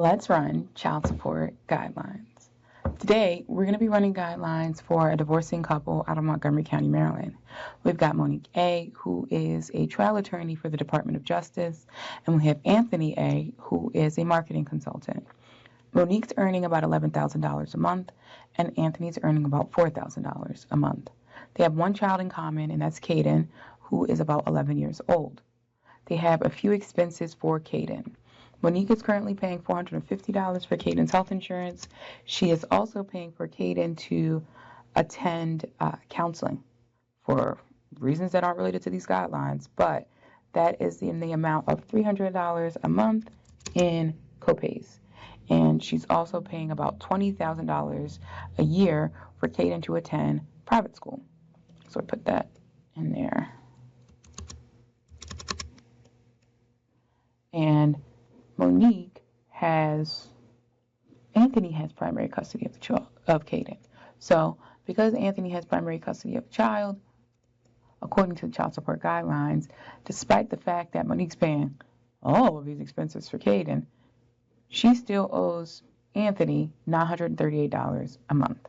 Let's run child support guidelines. Today, we're going to be running guidelines for a divorcing couple out of Montgomery County, Maryland. We've got Monique A., who is a trial attorney for the Department of Justice, and we have Anthony A., who is a marketing consultant. Monique's earning about $11,000 a month, and Anthony's earning about $4,000 a month. They have one child in common, and that's Caden, who is about 11 years old. They have a few expenses for Caden. Monique is currently paying $450 for Caden's health insurance. She is also paying for Caden to attend counseling for reasons that aren't related to these guidelines, but that is in the amount of $300 a month in copays. And she's also paying about $20,000 a year for Caden to attend private school. So I put that in there. And Anthony has primary custody of Caden. So because Anthony has primary custody of the child, according to the child support guidelines, despite the fact that Monique's paying all of these expenses for Caden, she still owes Anthony $938 a month.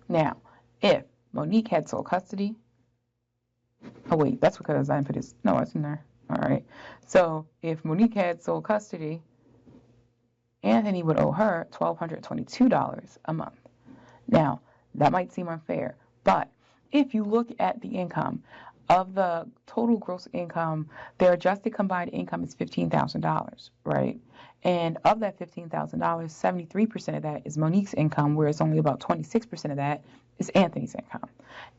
Now, if Monique had sole custody, oh wait, that's because I didn't put his, no, it's in there. All right. So if Monique had sole custody, Anthony would owe her $1,222 a month. Now, that might seem unfair, but if you look at the income of the total gross income, their adjusted combined income is $15,000, right? And of that $15,000, 73% of that is Monique's income, whereas only about 26% of that is Anthony's income.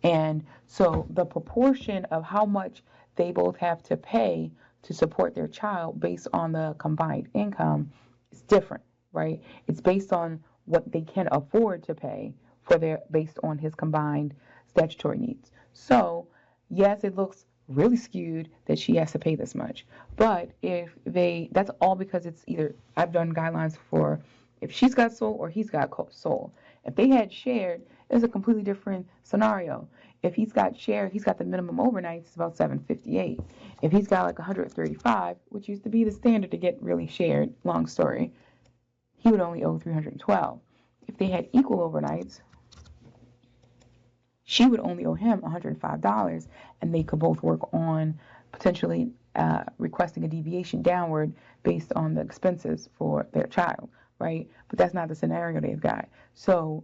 And so the proportion of how much they both have to pay to support their child based on the combined income is different, right? It's based on what they can afford to pay based on his combined statutory needs. So, yes, it looks really skewed that she has to pay this much. But that's all because it's either, I've done guidelines for if she's got sole or he's got sole. If they had shared, it's a completely different scenario. If he's got shared, he's got the minimum overnights, it's about $758. If he's got like 135, which used to be the standard to get really shared, long story, he would only owe $312. If they had equal overnights, she would only owe him $105, and they could both work on potentially requesting a deviation downward based on the expenses for their child, right? But that's not the scenario they've got. So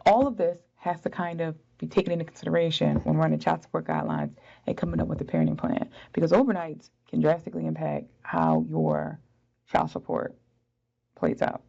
all of this has to kind of be taken into consideration when running child support guidelines and coming up with a parenting plan, because overnights can drastically impact how your child support plays out.